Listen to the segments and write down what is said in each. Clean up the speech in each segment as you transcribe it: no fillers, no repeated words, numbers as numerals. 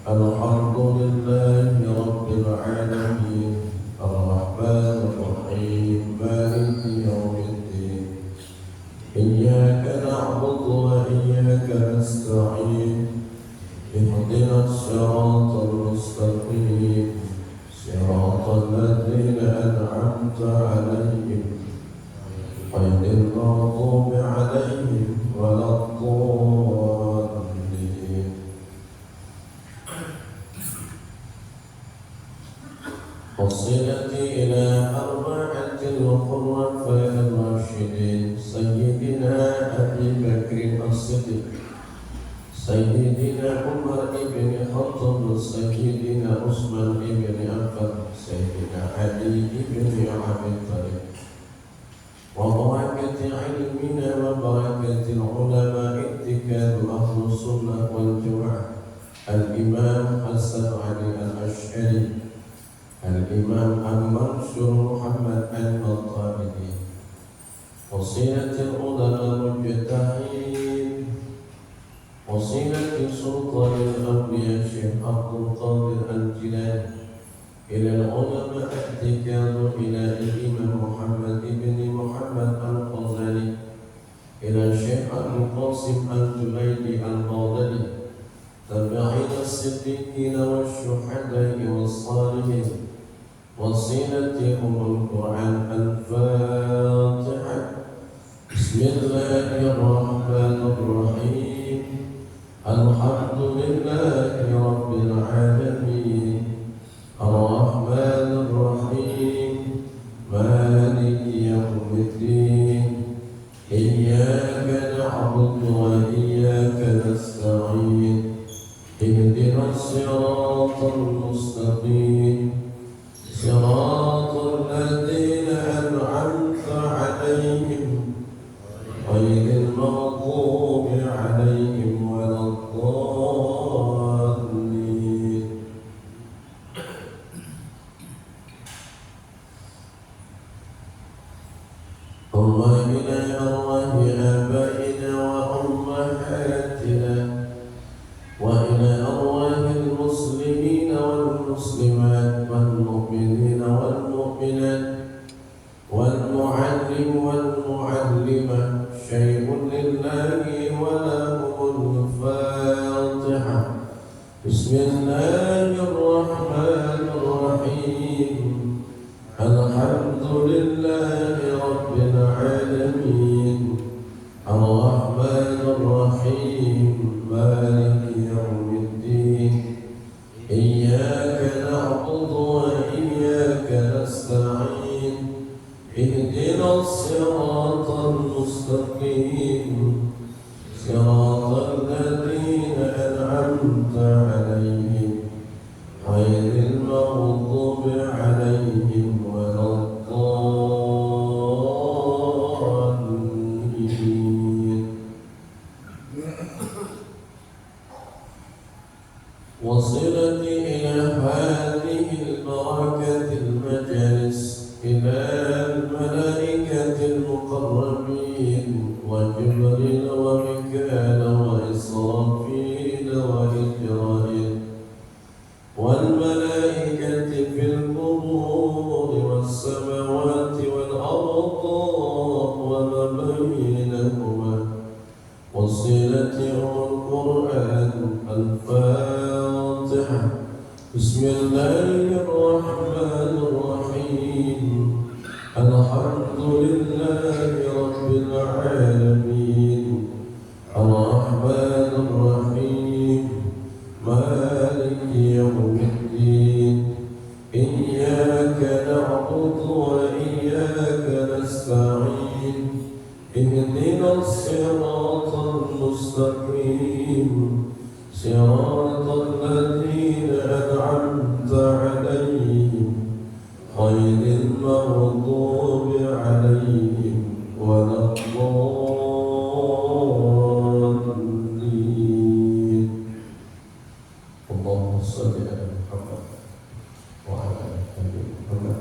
الحمد لله رب العالمين الرحمن الرحيم مالك يوم الدين إياك نعبد وإياك نستعين اهدنا الصراط المستقيم صراط الذين أنعمت عليهم غير المغضوب عليهم ولا الضالين. وصلتي إلى أربعة الخلفاء الراشدين سيدنا أبي بكر الصديق سيدنا عمر بن الخطاب سيدنا عثمان بن عفان سيدنا علي بن أبي طالب وبركة علمنا وبركة العلماء اتكال أهل السنة والجماعة الإمام حسن علي الأشعري الإمام المنصور محمد المطالبي وصيلة العلماء المجتهدين وصيلة سلطان الأولياء شيخ عبد القادر الجيلاني إلى العلماء اتكال إلى الإمام محمد بن محمد الغزالي إلى الشيخ أبو القاسم الجليلي البغدادي تابعين الصديقين والشهداء والصالحين وصيلة أم القرآن الفاتحة. بسم الله الرحمن الرحيم الحمد لله رب العالمين الرحمن الرحيم مالك يوم الدين إياك نعبد وإياك نستعين اهدنا الصراط المستقيم صراط الذين أنعمت عليهم غير المغضوب عليهم ولا الضالين. ثم إلى أرواح آبائنا وأمهاتنا وإلى أرواح المسلمين والمسلمات والمؤمنين والمؤمنات والمعلم والمعلمة شيء لله وله الفاتحة. بسم الله الرحمن الرحيم الحمد لله رب العالمين الرحمن الرحيم مالك يوم الدين إياك نعبد وإياك نستعين اهدنا الصراط المستقيم صراط الذين أنعمت عليهم غير المغضوب عليهم ولا الضالين. وصلتي إلى هذه البركة المجالس إلى الملائكة المقربين وجبريل وميكال وإسرافيل وإجرائيل والملائكة في القبور والسماوات والأرض وما بينهما وصلتي القرآن الفاتحة. بسم الله الرحمن الرحيم الحمد لله رب العالمين الرحمن الرحيم مالك يوم الدين إياك نعبد وإياك نستعين اهدنا الصراط المستقيم صراط الذين أنعمت عليهم غير المغضوب عليهم ولا الضالين. اللهم صل على محمد وعلى آل محمد.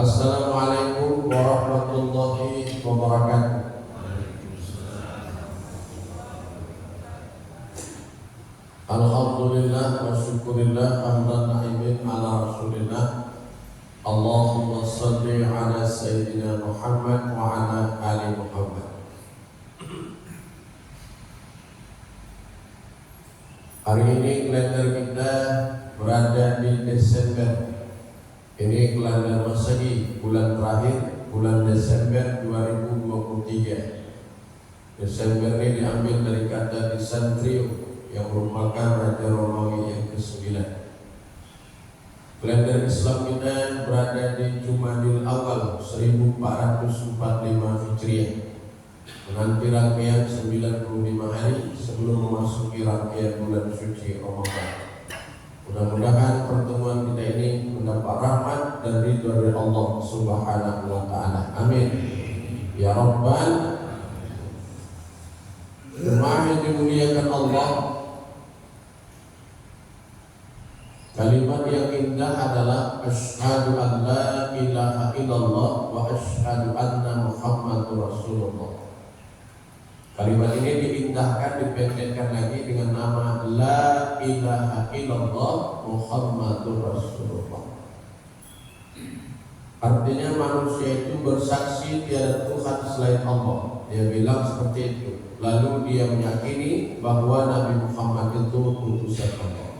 Assalamualaikum warahmatullahi wabarakatuh. Alhamdulillah wa syukurillah hamdan na'imin ala rasulillah. Allahumma salli ala Sayyidina Muhammad wa ala ali Muhammad. Hari ini kalender kita berada di Desember. Ini kalender Masehi, bulan terakhir, bulan Desember 2023. Desember ini diambil dari kata Disantrio yang merupakan Raja Romawi yang ke-9. Kalender Islam kita berada di Jumadil Awal 1445 Hijriah, menanti rangkaian 95 hari sebelum memasuki rangkaian bulan suci Ramadan. Mudah-mudahan pertemuan kita ini mendapat rahmat dan ridha dari Allah Subhanahu wa taala. Amin. Ya Rabbal jemaah yang dimuliakan Allah, kalimat yang indah adalah asyhadu an la ilaha illallah wa asyhadu anna Muhammadur Rasulullah. Kalimat ini diindahkan, dipendekkan lagi dengan nama la ilaha illallah Muhammadur Rasulullah. Artinya manusia itu bersaksi tiada Tuhan selain Allah. Dia bilang seperti itu. Lalu dia meyakini bahwa Nabi Muhammad itu utusan Allah.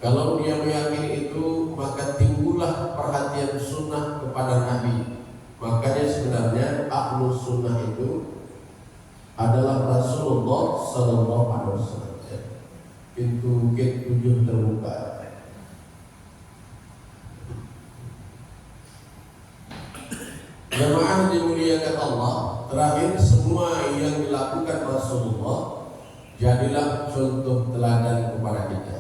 Kalau dia meyakini itu, maka timbullah perhatian sunnah kepada Nabi. Makanya sebenarnya ahlus sunnah itu adalah Rasulullah Sallallahu Alaihi Wasallam. Pintu gate 7 terbuka. Jemaah dimuliakan Allah, terakhir semua yang dilakukan Rasulullah jadilah contoh teladan kepada kita.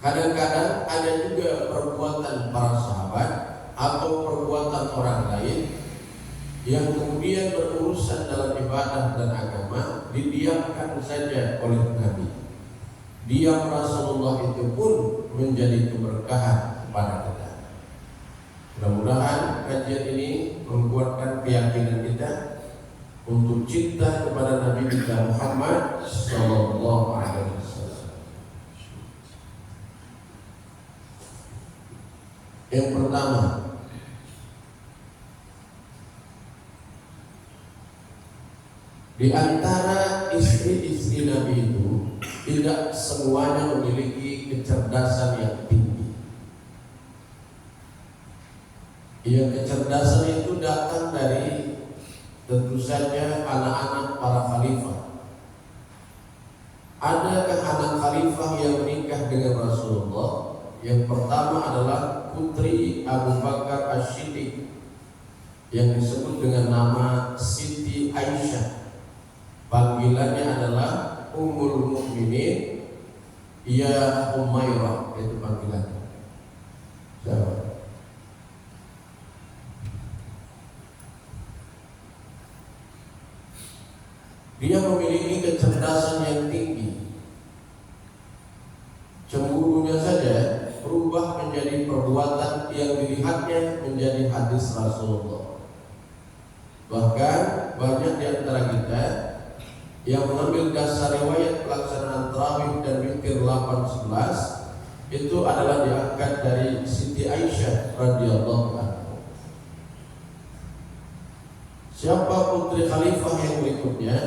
Kadang-kadang ada juga perbuatan para sahabat atau perbuatan orang lain yang kemudian berurusan dalam ibadah dan agama didiamkan saja oleh Nabi. Diam Rasulullah itu pun menjadi keberkahan kepada kita. Mudah-mudahan kajian ini menguatkan keyakinan kita untuk cinta kepada Nabi kita Muhammad Sallallahu Alaihi Wasallam. Yang pertama, di antara istri-istri Nabi itu tidak semuanya memiliki kecerdasan yang tinggi. Yang kecerdasan itu datang dari tentu saja anak-anak para khalifah. Adakah anak khalifah yang menikah dengan Rasulullah? Yang pertama adalah putri Abu Bakar As-Siddiq yang disebut dengan nama Siti Aisyah. Panggilannya adalah Ummul Mukminin, ya Umairah, itu panggilannya. Siapa? Dia memiliki kecerdasan yang tinggi. Cemburunya saja berubah menjadi perbuatan yang dilihatnya menjadi hadis Rasulullah. Bahkan banyak di antara kita yang mengambil dasar riwayat pelaksanaan tarawih dan witir 8-11 itu adalah diangkat dari Siti Aisyah radhiyallahu anha. Siapa putri khalifah yang berikutnya?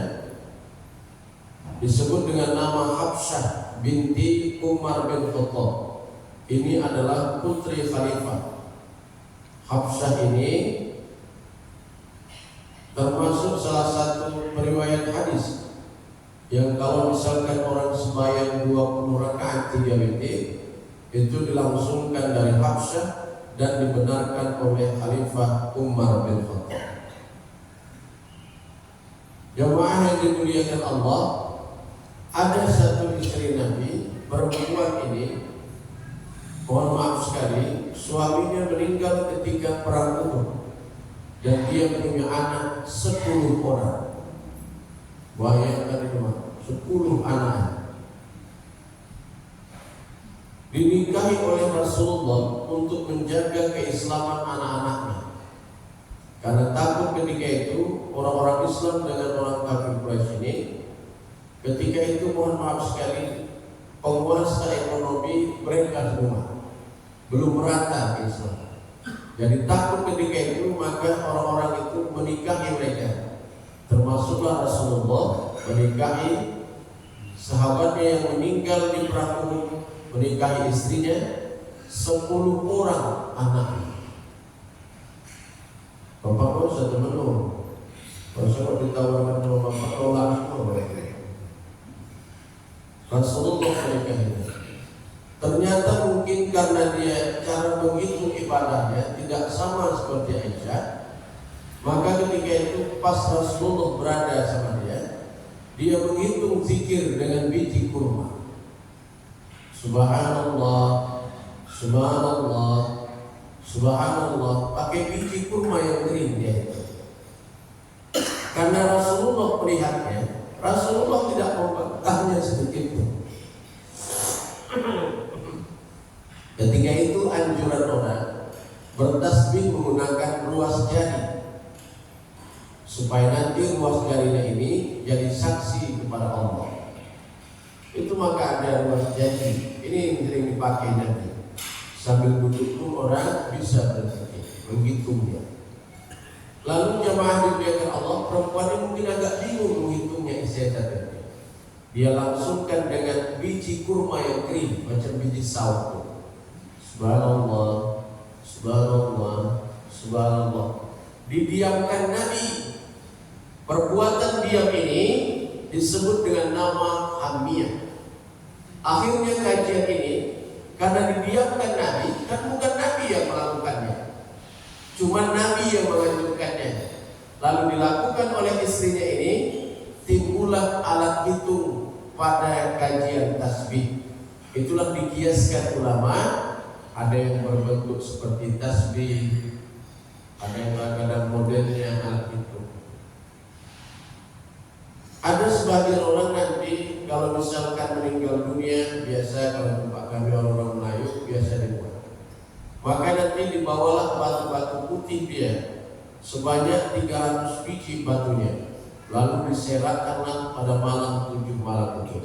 Disebut dengan nama Hafsah binti Umar bin Khattab. Ini adalah putri khalifah. Hafsah ini termasuk salah satu periwayat hadis yang kalau misalkan orang sembahyang 20 rakaat 3 witir itu dilangsungkan dari Hafsah dan dibenarkan oleh Khalifah Umar bin Khattab. Jemaah yang dimuliakan Allah, ada satu istri Nabi, perempuan ini, mohon maaf sekali, suaminya meninggal ketika perang Uhud dan dia punya anak 10 orang. Bayangkan itu, 10 anak. Dinikahi oleh Rasulullah untuk menjaga keislaman anak-anaknya. Karena takut ketika itu orang-orang Islam dengan orang kafir Quraisy ini Ketika itu mohon maaf sekali, penguasa ekonomi mereka semua belum merata Islam. Jadi takut ketika itu, maka orang-orang itu menikahi mereka. Termasuklah Rasulullah menikahi sahabatnya yang meninggal di perang Uhud, menikahi istrinya 10 orang anaknya. Bapak pun satu menu. Rasulullah ditawarkan sama bapak tolak semua mereka. Rasulullah menikahi. Ternyata mungkin karena dia cara menghitung ibadahnya tidak sama seperti Aisyah, maka ketika itu pas Rasulullah berada sama dia menghitung zikir dengan biji kurma. Subhanallah, Subhanallah, Subhanallah, pakai biji kurma yang kering dia itu. Karena Rasulullah melihatnya, Rasulullah tidak membantahnya sedikit pun. Ketika itu anjuran orang bertasbih menggunakan ruas jari, supaya nanti ruas jarinya ini jadi saksi kepada Allah. Itu maka ada ruas jari. Ini yang sering dipakai nanti. Sambil duduk pun orang bisa berpikir, menghitung dia. Lalu jamaah dimuliakan Allah, perempuan ini mungkin agak bingung menghitungnya istiadat. Dia langsungkan dengan biji kurma yang kering, macam biji saus. Subhanallah, Subhanallah, Subhanallah. Didiamkan Nabi. Perbuatan diam ini disebut dengan nama hamiyah. Akhirnya kajian ini karena didiamkan Nabi, kan bukan Nabi yang melakukannya, cuma Nabi yang menganjurkannya. Lalu dilakukan oleh istrinya ini, timbullah alat hitung pada kajian tasbih. Itulah dikiaskan ulama. Ada yang berbentuk seperti tasbih, ada yang kadang modelnya alat hitung. Ada sebagian orang nanti kalau misalkan meninggal dunia, biasa kalau tempat kami orang Melayu biasa dibuat. Maka nanti dibawalah batu-batu putih dia sebanyak 300 biji batunya, lalu diseratkanlah pada malam 7 malam itu.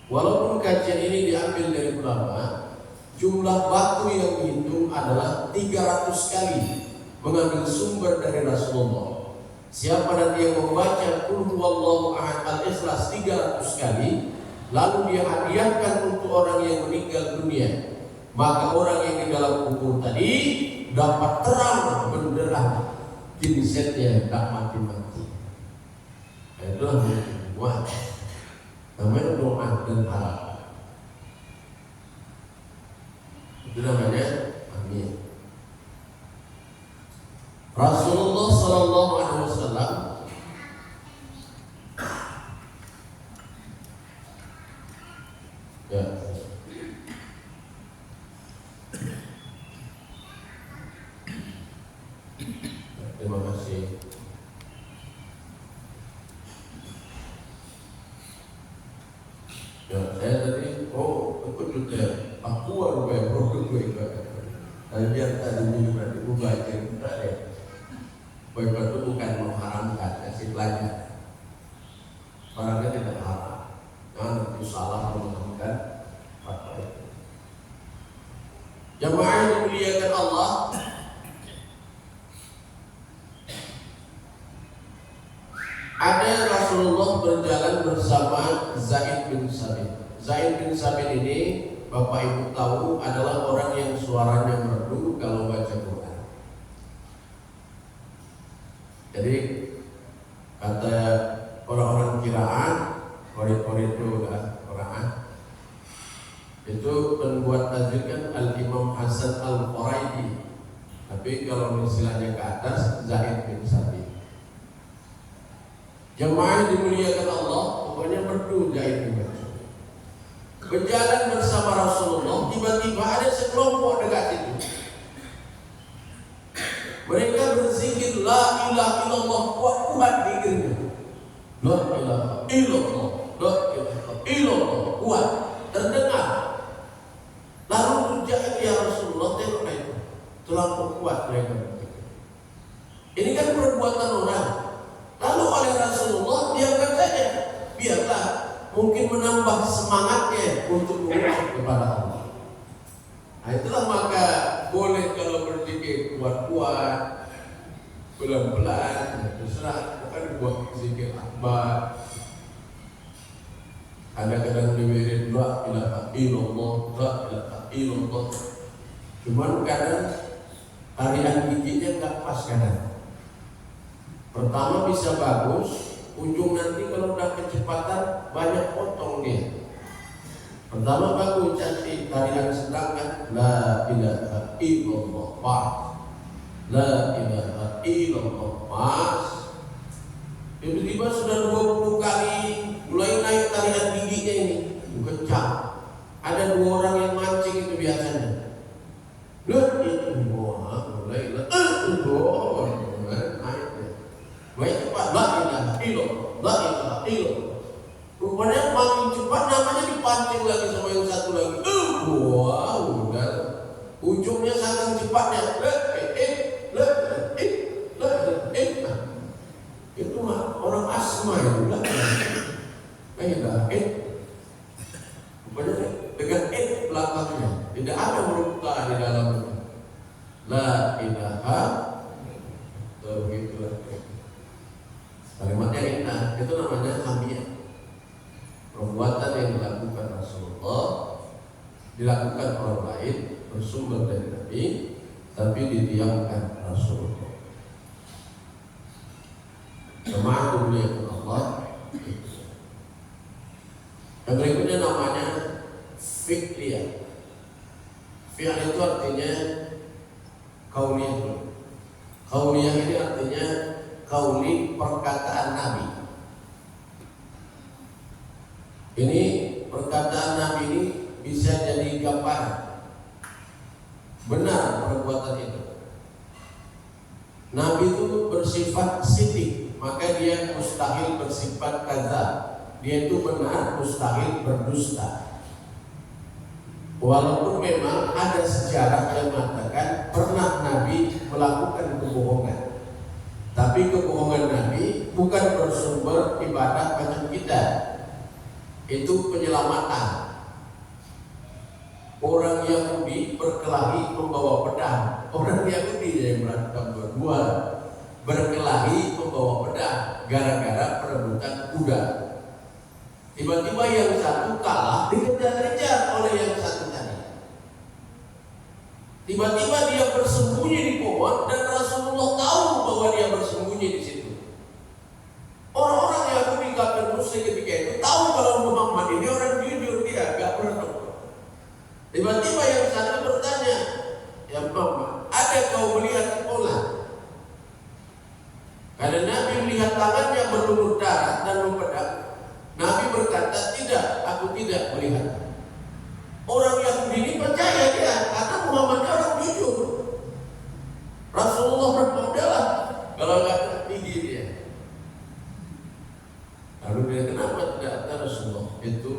Walaupun kajian ini diambil dari ulama, jumlah batu yang dihitung adalah 300 kali, mengambil sumber dari Rasulullah. Siapa nanti yang membaca Qul huwallahu ahad al-Ikhlas 300 kali, lalu dia hadiahkan untuk orang yang meninggal dunia, maka orang yang di dalam kubur tadi dapat terang benderang, jinsetnya tak mati-mati. Itulah buat namanya doa dan harap. Itu namanya amin. Rasulullah Sallallahu Alaihi Wasallam ya. Terima kasih. Ya, saya tadi ikut juga. Aku baru bayar produk gue ibadah. Dan biar tadi minum nanti gue baca enggak deh. Baik itu bukan mengharamkan, kasih pelajar. Barangnya tidak haram. Jangan nanti salah mengharamkan fatwa itu. Jamaah yang dimuliakan Allah, ada Rasulullah berjalan bersama Zaid bin Sabit. Zaid bin Sabit ini Bapak Ibu tahu adalah orang yang suaranya merdu kalau baca Quran. Jadi kata orang-orang kiraan, murid-murid itu Quran, itu pembuat tajwid kan Al-Imam Hasan Al-Quraidi. Tapi kalau istilahnya ke atas, Zaid bin Sabit. Jemaah dimuliakan Allah, pokoknya merdu Zaid bin Sabit. Berjalan bersama Rasulullah, tiba-tiba ada sekelompok dekat itu. Mereka berzikir la ilaha illallah, kuat zikirnya. La ilaha illallah, la ilaha illallah, kuat terdengar. Lalu tujuan ya Rasulullah, tengok itu terlalu kuat mereka. Ini kan perbuatan orang. Lalu oleh Rasulullah diamkan saja, biarlah mungkin menambah semangatnya untuk mengusap kepada Allah. Nah itulah maka boleh kalau berzikir kuat-kuat, pelan-pelan, terserah. Bukan buat zikir akbar. Kadang-kadang diwirid la ilaha illallah, la ilaha illallah. Cuman kadang tarian giginya nggak pas kadang. Pertama bisa bagus, ujung nanti kalau udah kecepatan banyak potong dia. Pertama bagus cantik tarian sedang kan la ilaha illallah pas, la ilaha illallah pas. Tiba-tiba sudah 20 kali mulai naik tarian giginya ini kencang. Ada 2 orang yang mancing itu biasanya. Loh itu mulai naik baik cepat la ilaha illallah, la ilaha illallah. Rupanya makin cepat namanya dipancing lagi sama yang satu lagi. Wow, udah ujungnya saking cepatnya. Itu mah orang asma ya udah. Rupanya dengan belakangnya tidak ada huruf ta di dalamnya. La ilaha illallah. Kalimatnya indah, itu namanya hamiyah. Perbuatan yang dilakukan Rasulullah dilakukan orang lain bersumber dari Nabi, tapi didiamkan Rasulullah. Jemaah dimuliakan Allah. Yang berikutnya namanya fi'liyah. Fi'l itu artinya kauliyah. Kauliyah ini artinya kauli perkataan Nabi. Ini perkataan Nabi ini bisa jadi gambaran benar perbuatan itu. Nabi itu bersifat sidik, maka dia mustahil bersifat kadzab. Dia itu benar, mustahil berdusta. Walaupun memang ada sejarah yang mengatakan pernah Nabi melakukan kebohongan, tapi kebohongan Nabi bukan bersumber ibadah macam kita. Itu penyelamatan. Orang Yahudi berkelahi membawa pedang. Orang Yahudi yang berantem berdua berkelahi membawa pedang gara-gara perebutan kuda. Tiba-tiba yang satu kalah dikejar-kejar oleh yang satu tadi. Tiba-tiba dia bersembunyi di pohon dan Rasulullah tahu bahwa dia bersembunyi di situ. Orang-orang Yahudi kafir musyrik ketika itu tahu kalau Muhammad ini orang jujur, dia gak pernah. Tiba-tiba yang satu bertanya, ya Muhammad, ada kau melihat pola? Karena Nabi melihat tangannya berlumur darah dan mempedang. Nabi berkata, tidak, aku tidak melihat. Orang Yahudi ini percaya dia karena Muhammad orang jujur. Rasulullah berpedalah kalau nggak tinggi dia. Lalu dia kenapa tidak kata Rasulullah itu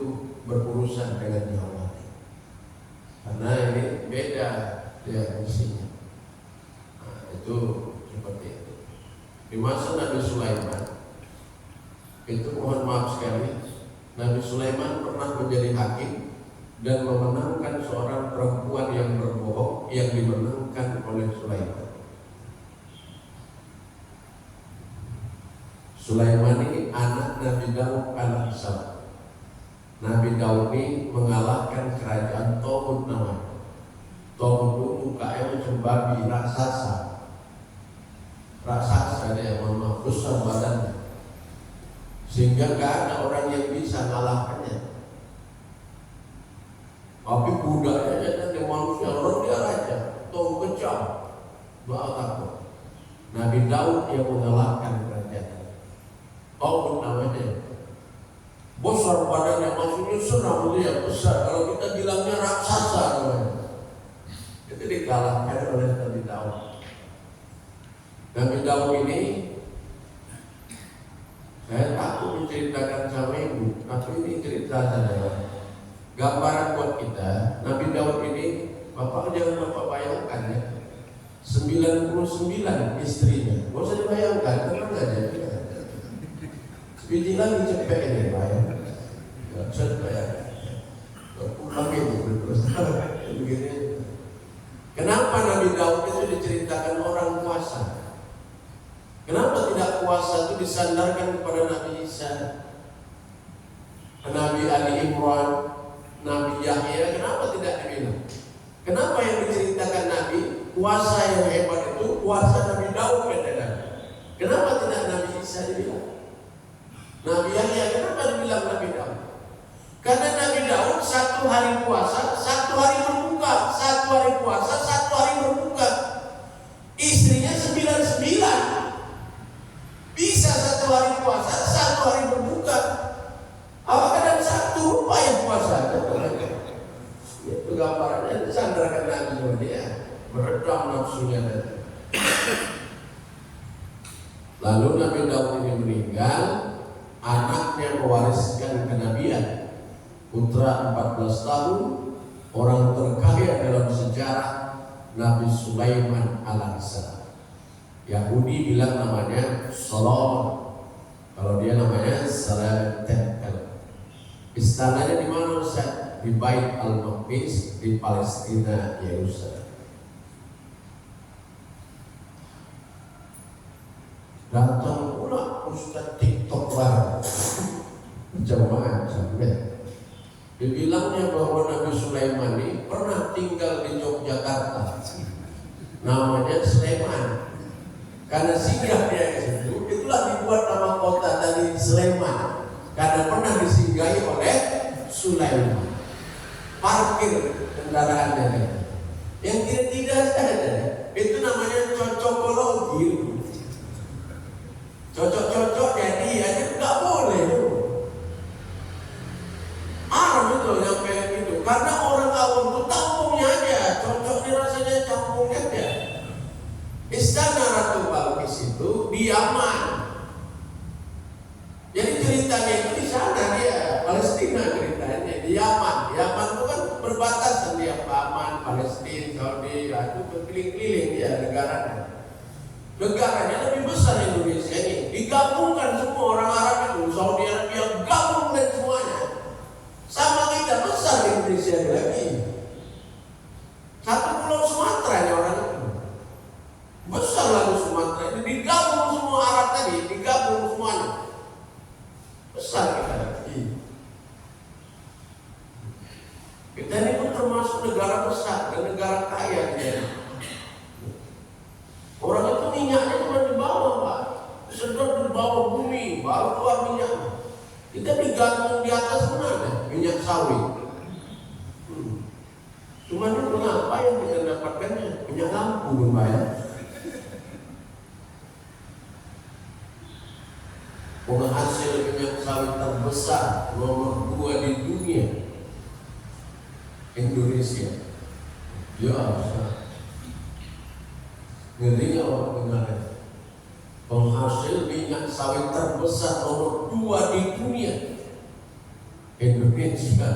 berurusan dengan dihormati? Karena ini beda dia isinya. Nah, itu seperti itu. Di masa Nabi Sulaiman itu mohon maaf sekali, Nabi Sulaiman pernah menjadi hakim dan memenangkan seorang perempuan yang berbohong yang dimenangkan oleh Sulaiman. Sulaiman ini anak Nabi Daud alaihissalam. Nabi Daud ini mengalahkan kerajaan Tawud namanya. Tawud itu mukanya macam babi, raksasa. Raksasa dia, mohon maaf, besar badannya. Sehingga gak ada orang yang bisa mengalahkannya. Tapi budaknya jadi manusia, orang dia raja, tahu kejam, doa takut. Nabi Daud yang mengalahkan kerajaan. Tawud namanya. Besar badannya, maksudnya senang dia besar. Kalau kita bilangnya raksasa namanya. Itu dikalahkan oleh Nabi Daud. Nabi Daud ini saya takut menceritakan sama ibu, tapi ini cerita saya. Gambaran buat kita. Nabi Daud ini, bapak jangan bapak bayangkan ya, 99 istrinya. Gak usah dibayangkan, tenang aja. Biji lagi cepet ini bayang. Nabi Ali Imran, Nabi Yahya, kenapa tidak dibilang? Kenapa yang diceritakan Nabi kuasa yang hebat itu kuasa Nabi Daud kan? Kenapa tidak Nabi Isa dibilang? Nabi Yahya kenapa dibilang Nabi Daud? Karena Nabi Daud 1 hari puasa, 1 hari berbuka, 1 hari puasa, 1 hari berbuka. Istrinya 99. Bisa 1 hari puasa, 1 hari berbuka. Apakah ada 1 upaya puasa? Itu gambarannya sandarkan Nabi sama dia, meredam nafsunya tadi. Lalu Nabi Daud ini meninggal, anaknya mewariskan kenabian. Putra 14 tahun, orang terkaya dalam sejarah, Nabi Sulaiman alaihissalam. Yahudi bilang namanya Solomon, kalau dia namanya Salatin. Istananya di mana Ustaz? Di Bait Al-Maqdis di Palestina, Yerusalem. Datang pula Ustaz TikTok baru, macam-macam ya. Dibilangnya bahwa Nabi Sulaiman ini pernah tinggal di Yogyakarta, namanya Sleman. Karena singgah dia di situ, itulah dibuat nama kota tadi Sleman, karena pernah disinggahi oleh Sulaiman. Parkir kendaraannya, yang tidak saja, itu namanya cocokologi. Cocok-cocok jadi aja nggak boleh. Haram itu yang kayak gitu, karena orang awam itu tampungnya aja, cocok dirasanya campurnya aja. Istana Ratu Balkis itu di Yaman. Jadi ceritanya itu di sana dia, Palestina ceritanya di Yaman. Yaman itu kan berbatasan dia Yaman, Palestina, Saudi, itu berkeliling-keliling dia negaranya. Negaranya lebih besar Indonesia ini. Digabungkan semua orang Arab itu, Saudi Arabia gabungkan semuanya. Sama kita besar Indonesia lagi. Satu pulau Sumatera ya orang itu. Besar lagu Sumatera itu digabung semua Arab tadi, digabung semuanya. Besar kita lagi. Kita ini pun termasuk negara besar dan negara kaya dia. Orang itu minyaknya cuma di bawah Pak, sedot di bawah bumi, baru keluar minyaknya. Kita digantung di atas mana? Minyak sawit. Cuma itu kenapa yang kita dapatkannya? Minyak lampu lumayan. Penghasil minyak sawit terbesar nomor 2 di dunia, Indonesia. Ya, ngerinya orang dengarnya. Penghasil minyak sawit terbesar nomor 2 di dunia, Indonesia.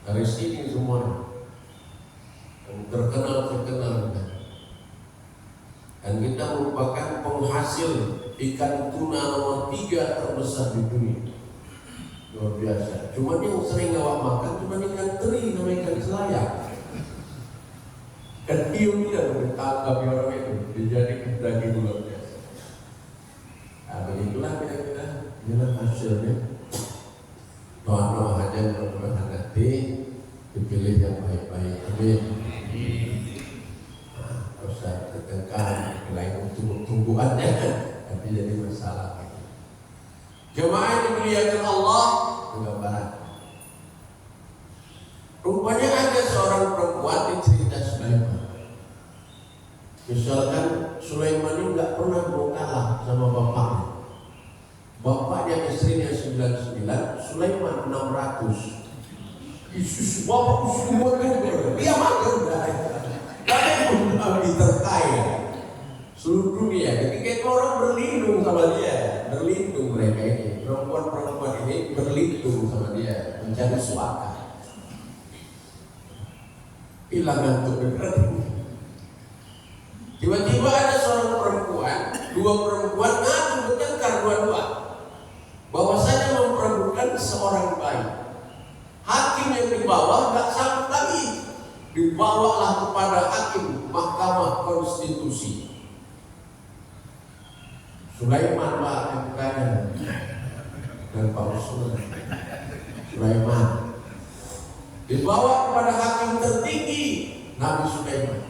Dari sini semuanya terkenal. Dan kita merupakan penghasil ikan tuna nomor 3 terbesar di dunia. Luar biasa. Cuma yang sering awak makan cuma ikan teri, nama ikan selayar. Ikan hiu tidak ditangkap orang itu, dijadikan daging luar biasa. Nah, begitulah kira-kira inilah hasilnya. Doa-doa aja mudah-mudahan nanti dipilih yang baik-baik. Amin. Usah tertekan lain tumbuh-tumbuhannya, tapi jadi masalah. Jemaah yang dimuliakan Allah, gambaran. Rupanya ada seorang perempuan di cerita Sulaiman. Misalkan Sulaiman ini nggak pernah mau kalah sama bapaknya. Bapaknya istrinya 99, Sulaiman 600. Yesus bapak semua dia makan udah. Karena Nabi terkaya seluruh dunia. Ketika itu orang berlindung sama dia, berlindung mereka ini, perempuan-perempuan ini berlindung sama dia, mencari suaka. Hilang ngantuk berat. Tiba-tiba ada seorang perempuan, 2 perempuan ngadu bertengkar dua-dua, bahwasanya memperebutkan seorang bayi. Hakim yang di bawah nggak sanggup lagi, dibawalah kepada hakim Mahkamah Konstitusi. Sulaiman yang bertanya, dan Pak Sulaiman dibawa kepada hakim tertinggi Nabi Sulaiman.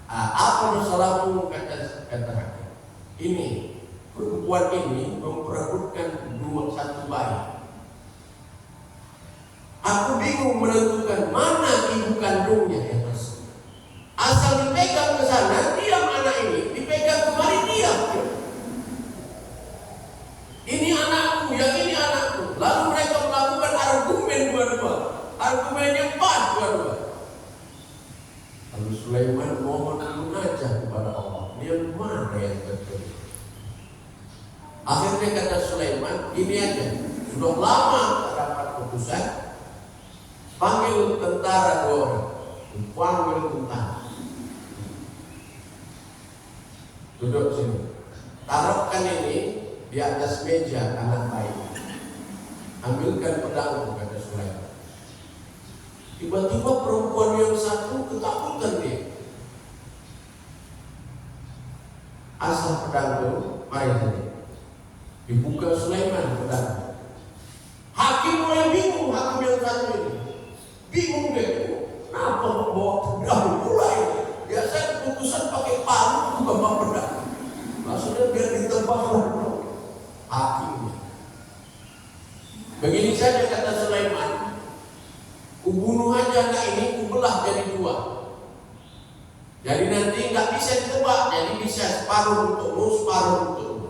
Apa masalahmu, kata hakim? Ini perempuan ini memperebutkan satu bayi. Aku bingung menentukan mana ibu kandungnya yang masuk. Asal dipegang ke sana, diam anak ini. Dipegang kemari, diam. Ini anakku, yang ini anakku. Lalu mereka melakukan argumen dua-dua. Argumen yang kuat dua-dua. Lalu Sulaiman mohon munajat kepada Allah. Dia mana yang betul? Akhirnya kata Sulaiman, ini aja. Sudah lama tak dapat putusan. Panggil tentara 2 orang. Panggil tentara. Duduk sini. Taruhkan ini di atas meja anak bayi. Ambilkan pedangmu, kata Sulaiman. Tiba-tiba perempuan yang satu ketakutan dia. Asal pedangmu, mari sini. Dibuka Sulaiman pedang. Hakim mulai bingung, hakim yang satu ini. Bingung deh, kenapa membawa pedang mulai? Biasa keputusan pakai palu, bawa pedang. Maksudnya biar ditebak hakimnya. Begini saja kata Sulaiman, kubunuh aja anak ini, kubelah jadi 2. Jadi nanti nggak bisa ditebak, jadi bisa separuh untukmu, separuh untukmu.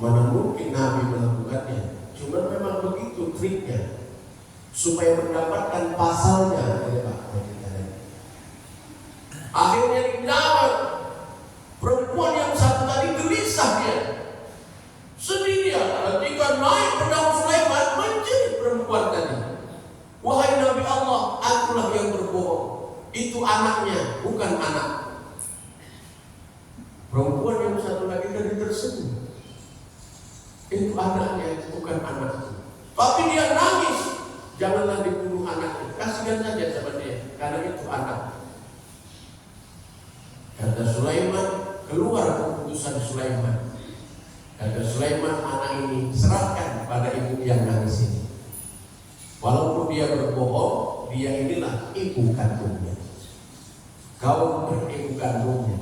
Mana mungkin Nabi melakukannya? Cuma memang begitu triknya. Supaya mendapatkan pasalnya. Akhirnya dijawab. Perempuan yang satu tadi gelisah dia. Sedih dia. Ketika naik pedang Sulaiman, menjerit perempuan tadi. Wahai Nabi Allah, akulah yang berbohong. Itu anaknya, bukan anak. Perempuan yang satu lagi tadi tersenyum. Itu anaknya, bukan anaknya. Tapi dia nangis. Janganlah dibunuh anaknya. Kasihan saja sama dia, karena itu anak. Kata Sulaiman, keluar keputusan Sulaiman. Kata Sulaiman, anak ini serahkan pada ibu yang nangis ini. Walaupun dia berbohong, dia inilah ibu kandungnya. Kau bukan ibu kandungnya.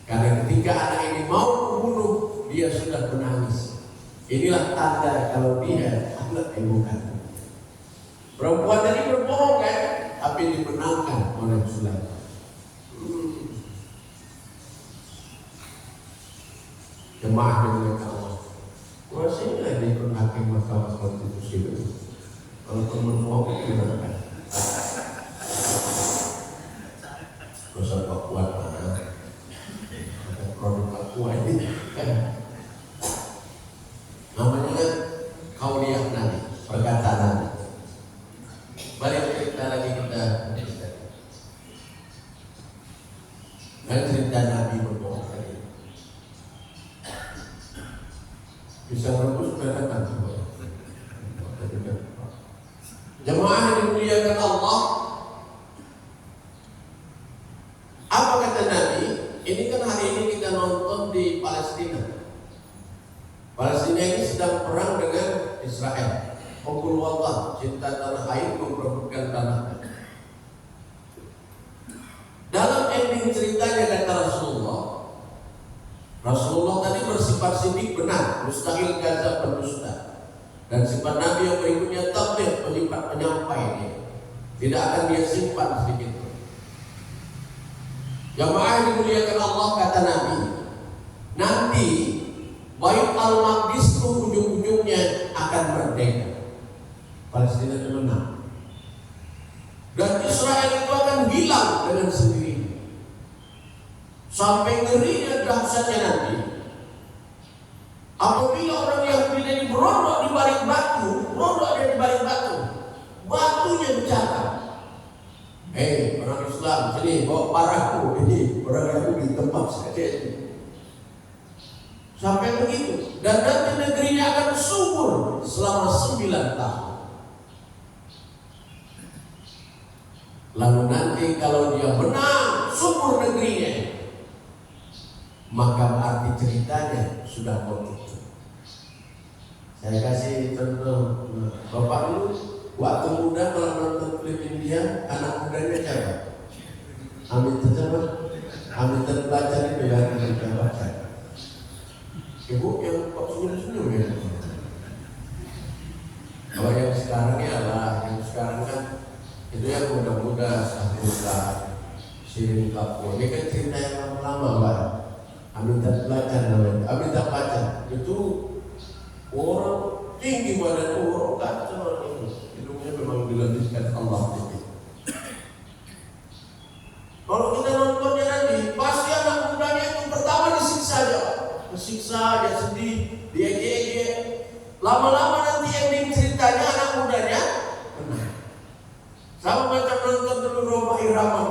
Karena ketika anak ini mau membunuh, dia sudah menangis. Inilah tanda kalau dia adalah ibu kandung. Perempuan tadi berbohong kan, tapi dimenangkan oleh Sulaiman. Jemaah dengan Allah. Kuasailah dia ikut hakim Mahkamah Konstitusi itu. Kalau berbohong dimenangkan. Dosa Papua mana? Ada produk Papua ini. Namanya Kauliah Nabi, perkataan Nabi. Balik cerita lagi kita. Dan cerita Nabi berbohong tadi. Bisa rebus berapa semua. Jemaah yang dimuliakan Allah. Apa kata Nabi? Ini kan hari ini kita nonton di Palestina. Palestina ini sedang perang dengan Israel. Hubbul watan, cinta tanah air, memperebutkan tanah. Dalam ending ceritanya kata Rasulullah tadi bersifat sidik benar, mustahil kadzab pendusta. Dan sifat Nabi yang berikutnya tabligh, penyampai. Tidak akan dia simpan sedikit. Jamaah dimuliakan Allah, kata Nabi, nanti Bait Al-Maqdis itu ujung-ujungnya akan merdeka. Palestina itu menang. Dan Israel itu akan hilang dengan sendirinya. Sampai ngerinya dahsyatnya nanti. Apabila orang Yahudi ini berondok di balik batu, batunya bicara. Hei orang Islam, sini bawa parahku. Ini orang Yahudi tempat saja. Sampai begitu. Dan nanti negerinya akan subur selama 9 tahun. Lalu nanti kalau dia menang subur negerinya, maka arti ceritanya sudah begitu. Saya kasih contoh, bapak dulu waktu muda kalau nonton film India, anak mudanya siapa? Amitabh Bachchan. Amitabh Bachchan itu ya, Amitabh Bachchan. Ibu yang kok senyum-senyum ya? Kalau yang sekarang ya lah, yang sekarang kan itu yang muda-muda, Sahrukhlan, Shirin Kapoor. Ini kan cerita yang lama-lama, Pak. Amitabh Bachchan namanya. Amitabh Bachchan itu orang tinggi badan, orang kacau itu. Hidungnya memang dilebihkan Allah itu. Kalau kita nontonnya nanti, pasti anak mudanya itu pertama disiksa dia sedih, dia ege. Lama-lama nanti ending ceritanya anak mudanya benar. Sama macam nonton dulu Roma Irama.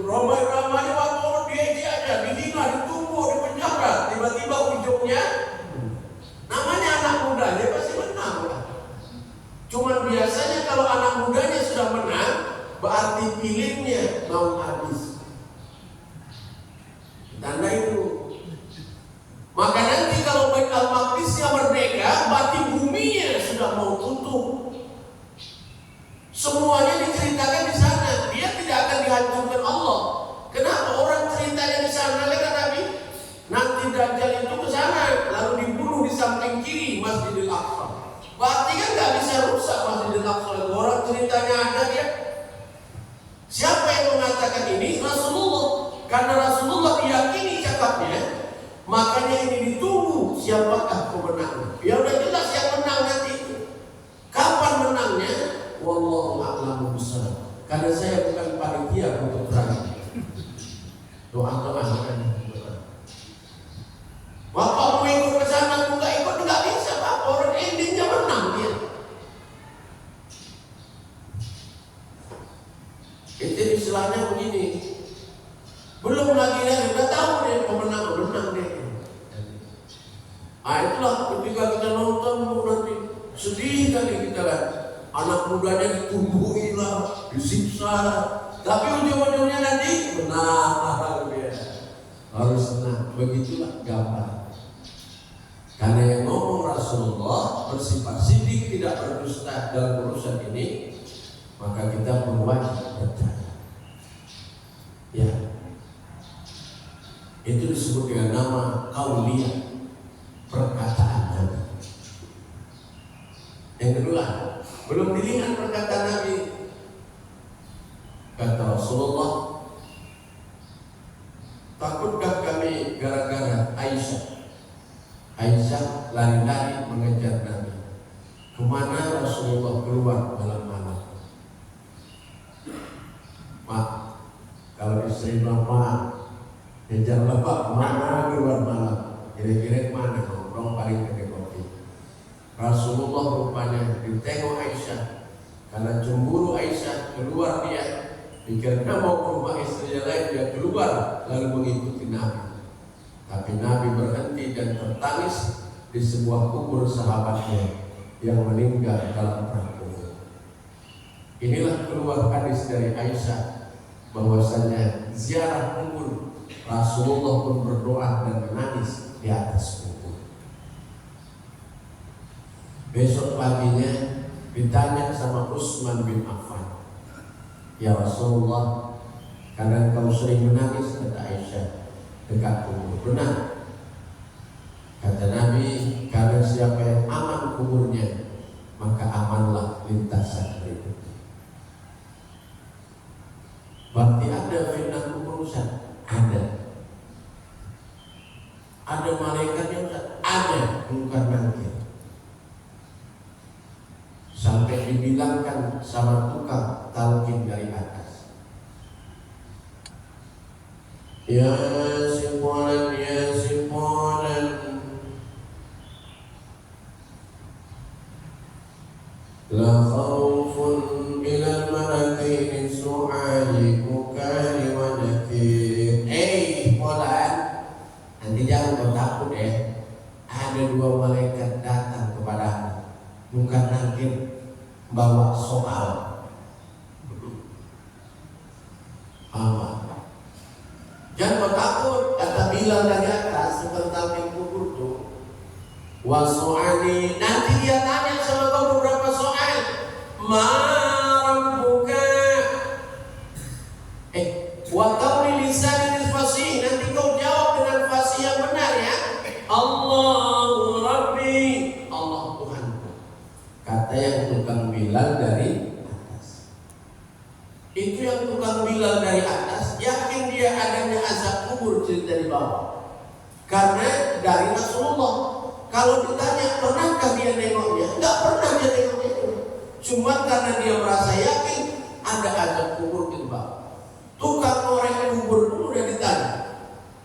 Roma Irama ini waktu orang dia aja, dihina, ditumbuk, dipenjara, tiba-tiba ujungnya namanya anak muda, dia pasti menang. Cuman biasanya kalau anak mudanya sudah menang, berarti pilihnya mau habis. Tanda itu. Maka nanti kalau Bait Al-Maqdisnya merdeka, berarti buminya sudah mau tutup. Semuanya diceritakan di sana. Dia tidak akan dihancurkan Allah. Kenapa? Orang ceritanya di sana kata Nabi, nanti Dajjal itu ke sana, lalu dibunuh di samping kiri Masjidil Aqsa. Berarti kan nggak bisa rusak Masjidil Aqsa. Orang ceritanya ada dia. Siapa yang mengatakan ini? Rasulullah. Karena Rasulullah diyakini cakapnya, makanya ini ditunggu siapakah pemenangnya. Ya udah jelas yang menang nanti. Kapan menangnya? Wallahu a'lamu bishawab. Karena saya bukan panitia untuk perang. Doa-doa kan. Bapak mau ikut ke sana, aku nggak ikut, nggak bisa Pak. Orang endingnya menang dia. Itu istilahnya begini. Belum lagi dia udah tahu dia pemenang dia. Itulah ketika kita nonton nanti sedih kali kita kan. Anak mudanya ditumbuhi lah, disiksa. Tapi ujung-ujungnya nanti benar dia. Harus senang. Begitulah gampang. Karena yang ngomong Rasulullah bersifat sidik, tidak berdusta dalam urusan ini, maka kita berwajib percaya. Ya, itu disebut dengan nama qauliyah, perkataan Nabi. Yang kedua, belum dilihat perkataan Nabi. Kata Rasulullah, takutkah kami gara-gara Aisyah? Aisyah lari-lari mengejar Nabi. Kemana Rasulullah keluar malam-malam? Pak, kalau istri bapak kejar bapak mana keluar malam? Kira-kira mana nongkrong paling kedai kopi? Rasulullah rupanya ditengok Aisyah. Karena cemburu Aisyah, keluar dia. Pikirnya mau ke rumah istrinya lain, dia keluar lalu mengikuti Nabi. Tapi Nabi berhenti dan tertangis di sebuah kubur sahabatnya yang meninggal dalam perang Uhud. Inilah keluar hadis dari Aisyah bahwasanya ziarah kubur Rasulullah pun berdoa dan menangis di atas kubur. Besok paginya ditanya sama Utsman bin Affan, ya Rasulullah, kadang kau sering menangis, kata Aisyah, dekat kubur. Benar. Kata Nabi, karena siapa yang aman kuburnya, maka amanlah lintasan berikutnya. Berarti ada fitnah kubur Ustaz? Ada malaikat yang ada, bukan mungkin. Sampai dibilangkan sama tukang talqin dari atas, ya simpolan, la khaufun ilal malakin su'ali mukani wa nakir. Simpolan, nanti jangan kau takut ada dua malaikat datang kepadamu, bukan nakir, bawa soal. Jangan kau takut, kata bilang dari atas tentang kubur tuh. Wasu'ani, nanti dia tanya sama kau beberapa soal. Ma rabbuka, wa qawli lisanin fasih, nanti kau jawab dengan fasih yang benar ya. Allahu Rabbi, Allah Tuhanku. Kata yang tukang bilang dari atas. Itu yang tukang bilang dari atas, yakin dia adanya azab kubur cerita di bawah. Karena dari Rasulullah. Kalau ditanya pernahkah dia nengoknya, enggak pernah dia nengoknya itu. Cuma karena dia merasa yakin ada azab kubur di bawah. Tukang ngorek kubur dulu udah ditanya.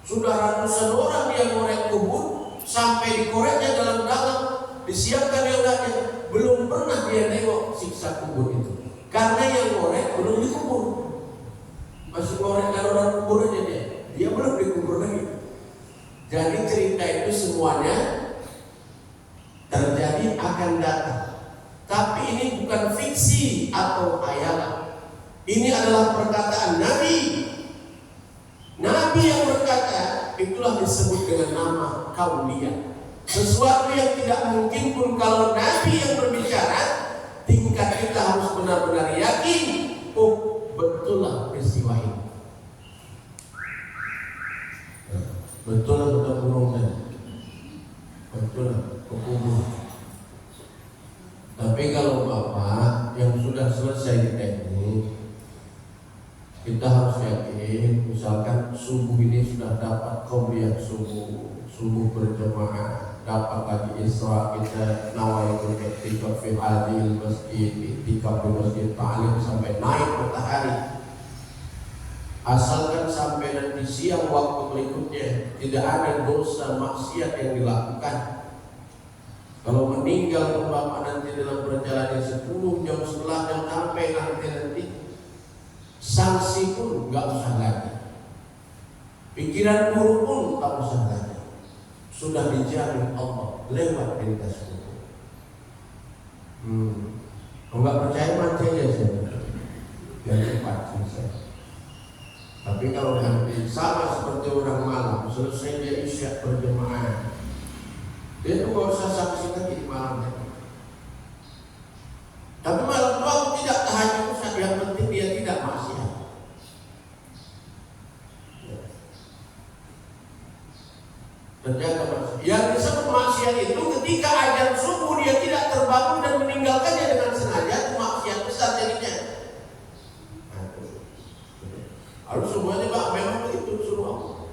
Sudah ratusan orang dia ngorek kubur, sampai dikoreknya dalam-dalam, disiapkan yang lainnya. Belum pernah dia nengok siksa kubur itu. Karena yang ngorek belum dikubur. Masih ngorek orang kubur aja dia belum dikubur lagi. Jadi cerita itu semuanya terjadi akan datang. Tapi ini bukan fiksi atau hayalan. Ini adalah perkataan Nabi. Nabi yang berkata, itulah disebut dengan nama kauliyah. Sesuatu yang tidak mungkin pun kalau Nabi yang berbicara, tingkat kita harus benar-benar yakin, oh betullah peristiwa ini. Betullah kita burungnya. Betullah kubur. Tapi kalau Bapak yang sudah selesai teknik, kita harus yakin, misalkan subuh ini sudah dapat qobliyah subuh berjamaah, dapat lagi Isra, kita nawaitul i'tikaf fi hadhil masjid, i'tikaf di masjid ta'lim sampai naik matahari. Asalkan sampai nanti siang waktu berikutnya tidak ada dosa maksiat yang dilakukan. Kalau meninggal Bapak nanti dalam perjalanan 10 jam setelah jam sampai nanti sanksi pun nggak usah lagi, pikiran buruk pun tak usah lagi, sudah dijamin Allah lewat lintas kubur. Kalau nggak percaya mati aja saya, biar cepat selesai. Tapi kalau nanti sama seperti orang malam, selesai dia isya berjemaah, dia tuh nggak usah saksi lagi di malamnya. Tapi malam waktu tidak tahajud, yang penting dia tidak maksiat. Terjaga maksiat. Yang disebut maksiat itu ketika azan subuh dia tidak terbangun dan meninggalkannya dengan sengaja, itu maksiat besar jadinya. Harus semuanya Pak memang begitu suruh.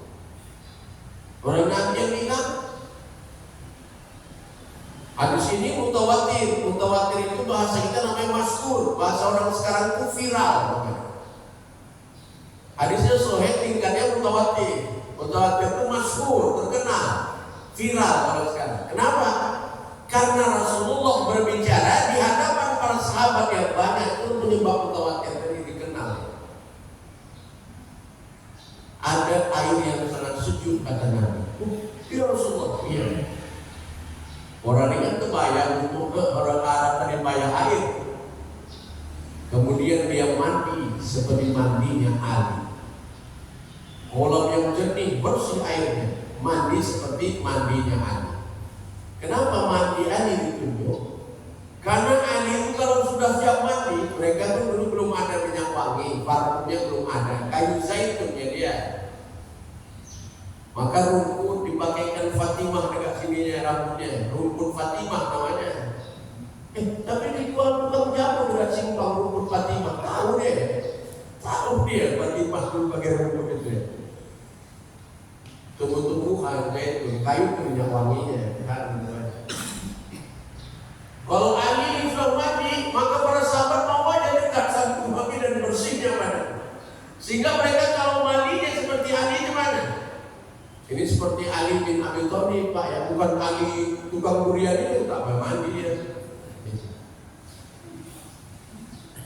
Orang nanti yang bilang hadis ini mutawatir. Mutawatir itu bahasa kita namanya masyhur, bahasa orang sekarang itu viral. Hadisnya sahih tingkatnya mutawatir. Mutawatir itu masyhur, terkenal, viral kalau sekarang. Kenapa? Karena Rasulullah berbicara di hadapan para sahabat yang banyak, itu menyebab mutawatir tadi dikenal. Ada air yang sangat sejuk kata Nabi. Ya Rasulullah, iya. Orang ini kan kebayang, orang Arab tadi bayang air. Kemudian dia mandi seperti mandinya Ali. Kolam yang jernih, bersih airnya, mandi seperti mandinya Ali. Kenapa mandi Ali ditunjuk? Karena Ali itu kalau sudah siap mandi, mereka tuh dulu belum ada minyak wangi, parfumnya belum ada, kayu zaitunnya dia. Maka rumput dipakaikan Fatimah dekat sininya rambutnya, rumput Fatimah namanya. Tapi dijual tukang jamu dekat simpang rumput Fatimah, tahu dia Fatimah dulu pakai rumput itu ya. Tumbuh-tumbuhan zaitun, kayu minyak wanginya, Kalau Ali sudah mati, maka para sahabat mau aja dekat satu wangi dan bersihnya mana. Sehingga mereka kalau mandinya seperti Ali gimana? Ini seperti Ali bin Abi Thalib Pak ya, bukan Ali tukang durian itu tak mandi dia.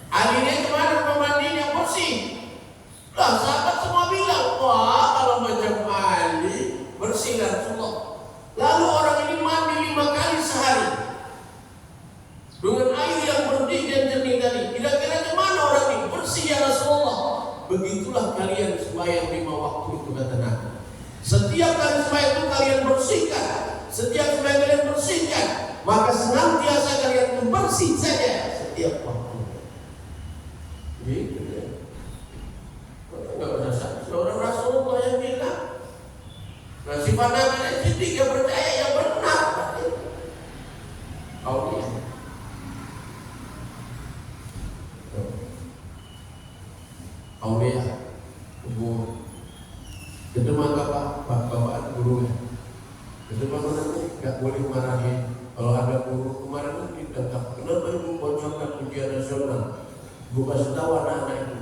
Ali ini kemana pemandinya bersih? Lah sahabat semua bilang, wah kalau macam Ali bersih Rasulullah. Lalu orang ini mandi 5 kali sehari dengan air yang bersih dan jernih tadi. Kira-kira kemana orang ini bersih ya Rasulullah? Begitulah kalian sembahyang 5 waktu itu kata Nabi. Setiap kali sembahyang itu kalian bersihkan Setiap supaya kalian bersihkan, maka senantiasa kalian itu bersih saja setiap waktu. Gitu ya. Enggak usah saksi. Orang Rasulullah yang bilang. Nah, sifat Nabi itu tiga percaya yang benar. Aulia. Aulia. Ibu. Kedemang bapak gurunya. Kedemang nanti nggak boleh marahin. Kalau ada guru kemarin kita kenapa ibu bocorkan ujian nasional? Ibu kasih tahu anak-anak itu.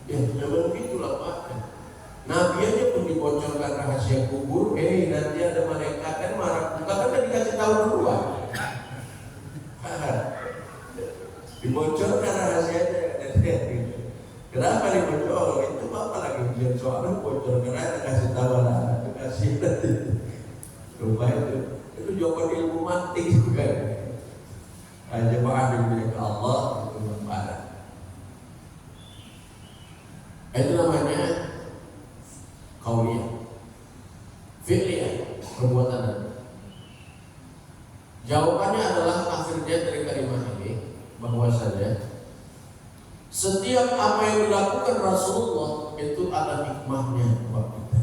Ya, memang begitulah Pak. Nabi aja pun dibocorkan rahasia kubur. Nanti ada malaikat kan marah. Bukan kan dikasih tahu duluan. Dibocorkan rahasianya. Kenapa dibocor? Itu Bapak lagi ujian soalnya bocor karena kasih tahu anak-anak itu kasih nanti. Coba itu jawaban ilmu mati juga. Aja mengabdi ke Allah itu memparah. Itu namanya qauliyah. Fi'liyah, perbuatan. Jawabannya adalah akhirnya dari kalimat ini bahwasanya setiap apa yang dilakukan Rasulullah itu ada hikmahnya buat kita.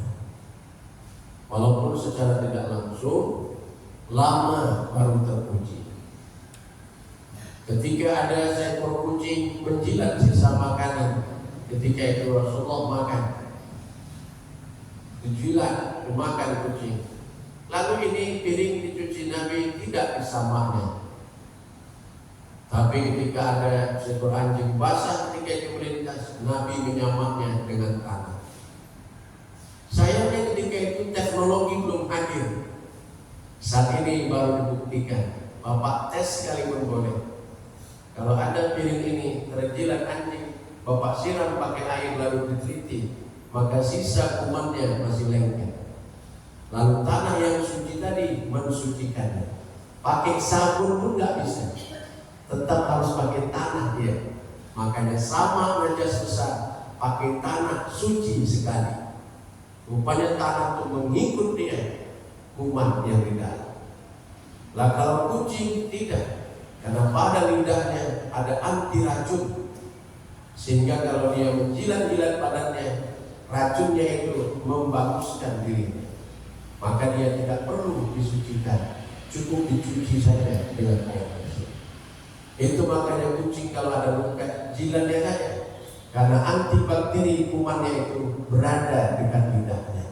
Walaupun secara tidak langsung lama baru terpuji. Ketika ada seekor kucing menjilat sisa makanan, ketika itu Rasulullah makan, dijilat, dimakan kucing. Lalu ini piring dicuci Nabi tidak disamanya. Tapi ketika ada seekor anjing basah ketika itu melintas, Nabi menyamaknya dengan tanah. Sayangnya ketika itu teknologi belum hadir. Saat ini baru dibuktikan. Bapak tes sekalipun boleh. Kalau ada piring ini terjilat anjing, Bapak siram pakai air lalu diteliti, maka sisa kumannya masih lengket. Lalu tanah yang suci tadi mensucikannya. Pakai sabun pun nggak bisa. Tetap harus pakai tanah dia. Makanya sama najas besar, pakai tanah suci sekali. Rupanya tanah itu mengikut dia kuman yang di dalam. Lah kalau kucing tidak, karena pada lidahnya ada anti racun, sehingga kalau dia menjilat-jilat badannya, racunnya itu membaguskan dirinya. Maka dia tidak perlu disucikan, cukup dicuci saja dengan air bersih. Itu makanya kucing kalau ada luka jilatnya saja, karena antibakteri kumannya itu berada dekat lidahnya.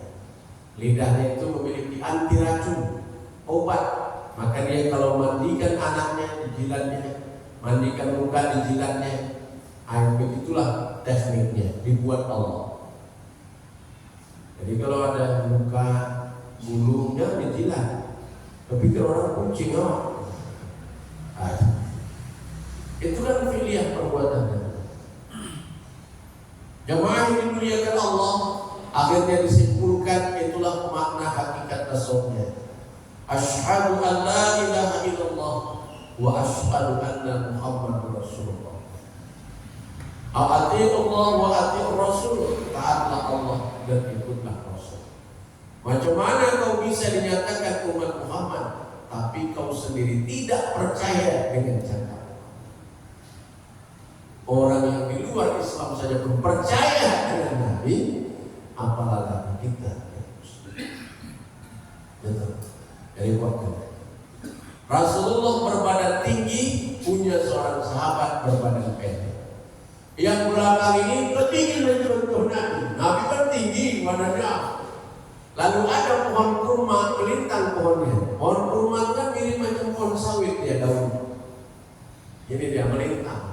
Lidahnya itu memiliki anti racun, obat. Maka dia kalau mandikan anaknya dijilatnya, mandikan luka dijilatnya. Begitulah tekniknya dibuat Allah. Jadi kalau ada luka bulunya dijilat. Tapi kalau orang kucing itu kan fi'liyah perbuatannya. Jamaah yang dimuliakan Allah, akhirnya disimpulkan itulah makna hakikat tasawufnya. Asyhadu an la ilaha illallah wa asyhadu anna Muhammadar Rasulullah. Atii'u Allah wa atii'ur Rasul. Taatlah Allah dan ikutlah Rasul. Macam mana kau bisa dinyatakan umat Muhammad tapi kau sendiri tidak percaya dengan cara? Orang yang di luar Islam saja pun percaya dengan Nabi, apalagi kita. Betul. Dari waktu Rasulullah berbadan tinggi, punya seorang sahabat berbadan pendek. Yang belakang ini ingin mencontoh Nabi. Nabi kan tinggi badannya. Lalu ada pohon kurma melintang pohonnya. Pohon kurma kan mirip macam pohon sawit ya daun. Jadi dia melintang.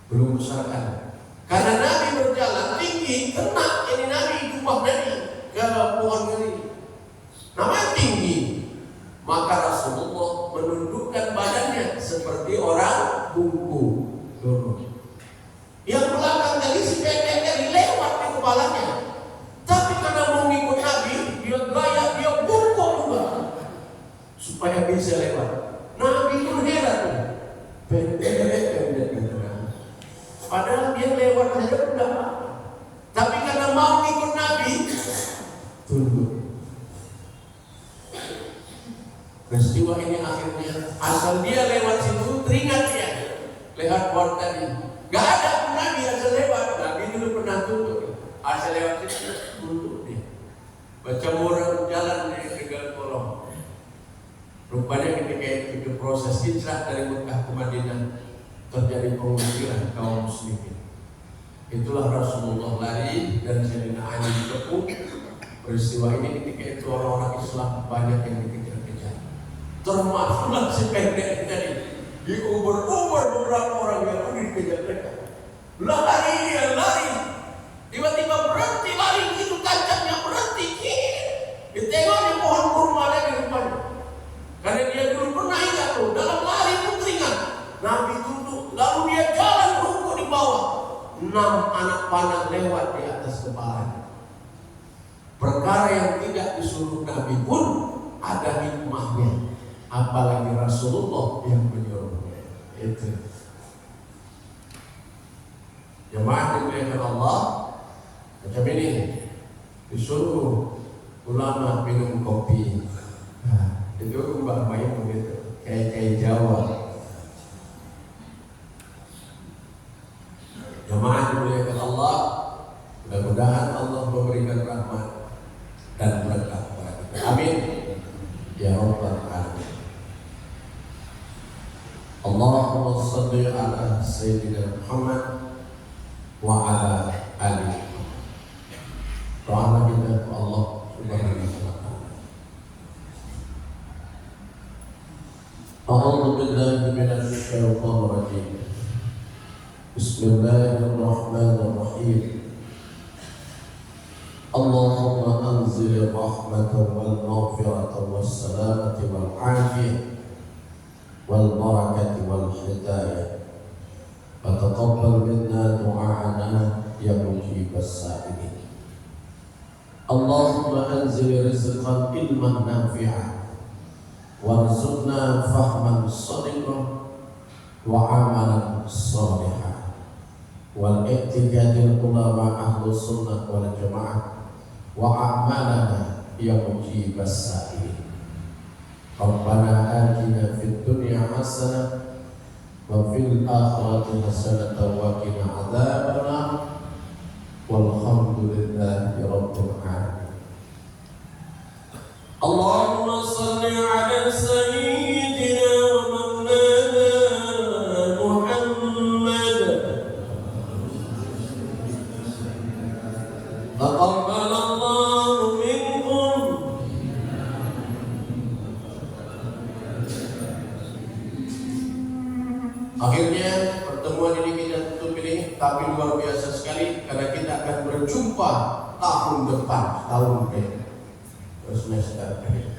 Belum besar kan? Karena Nabi berjalan tinggi, kena ini Nabi jubah Nabi ke pohon ini. Namanya tinggi. Maka Rasulullah menundukkan badannya seperti orang bungku turun. Yang belakang tadi si pendeknya lewat di kepalanya. Tapi karena mau ngikut Nabi, dia gaya, dia bungkuk juga supaya bisa lewat. Nabi pun heran. Pendek. Padahal dia lewat saja udah. Tapi karena mau ikut Nabi, tunduk. asal dia lewat situ teringat dia lewat bor tadi. Gak ada pun Nabi asal lewat. Nabi dulu pernah tunduk. Asal lewat situ tunduk dia. Macam orang jalan di tegal kolong. Rupanya ketika itu proses hijrah dari Mekah ke Madinah terjadi pengusiran kaum muslimin. Itulah Rasulullah lari dan Sayyidina Ali dikepung. Peristiwa ini ketika itu orang-orang Islam banyak yang dikejar-kejar. Termasuklah si pendek tadi. Diuber-uber beberapa orang yang dikejar mereka. Lari dia lari. Tiba-tiba berhenti lari itu kancangnya berhenti. Ditengok di pohon kurma lagi rupanya. Karena dia dulu pernah ingat tuh dalam lari pun teringat. Nabi tunduk lalu dia jalan rukuk di bawah. 6 anak panah lewat di atas kepalanya. Perkara yang tidak disuruh Nabi pun ada hikmahnya. Apalagi Rasulullah yang menyuruhnya. Itu. Jemaah dimuliakan Allah. Macam ini disuruh ulama minum kopi. Itu Mbak Mayu begitu. Kayak Jawa. Jemaah dimuliakan Allah. Mudah-mudahan Allah memberikan rahmat dan berkah kepada kita. Amin. Ya Rabbal Alamin. Allahumma shalli ala Sayyidina Muhammad wa ala alihi. Doa kita ke Allah Subhanahu wa taala. A'udzu billahi minasy syaithanir rajim. Bismillahirrahmanirrahim. Allahumma anzil rahmatan wal maghfiratan was salamati wal afiyah wal barakati wal hidayah wa taqabbal minna du'ana ya mujibas sa'ilin. Allahumma anzil rizqan ilman nafi'an warzuqna fahman sadiqan wa amalan salihan wal i'tiqadil ulama ahlus sunnah wal jamaah wa a'malana ya mujibas sa'ilin. Rabbana atina fid dunya hasanah wa fil akhirati hasanah wa qina adzabannar walhamdulillahi rabbil alamin. Allahumma shalli ala sayyidina wa maulana Muhammad. Taqabbalallahu minkum. Akhirnya pertemuan ini kita tutup ini, tapi luar biasa sekali karena kita akan berjumpa tahun depan, tahun ini, semester ini.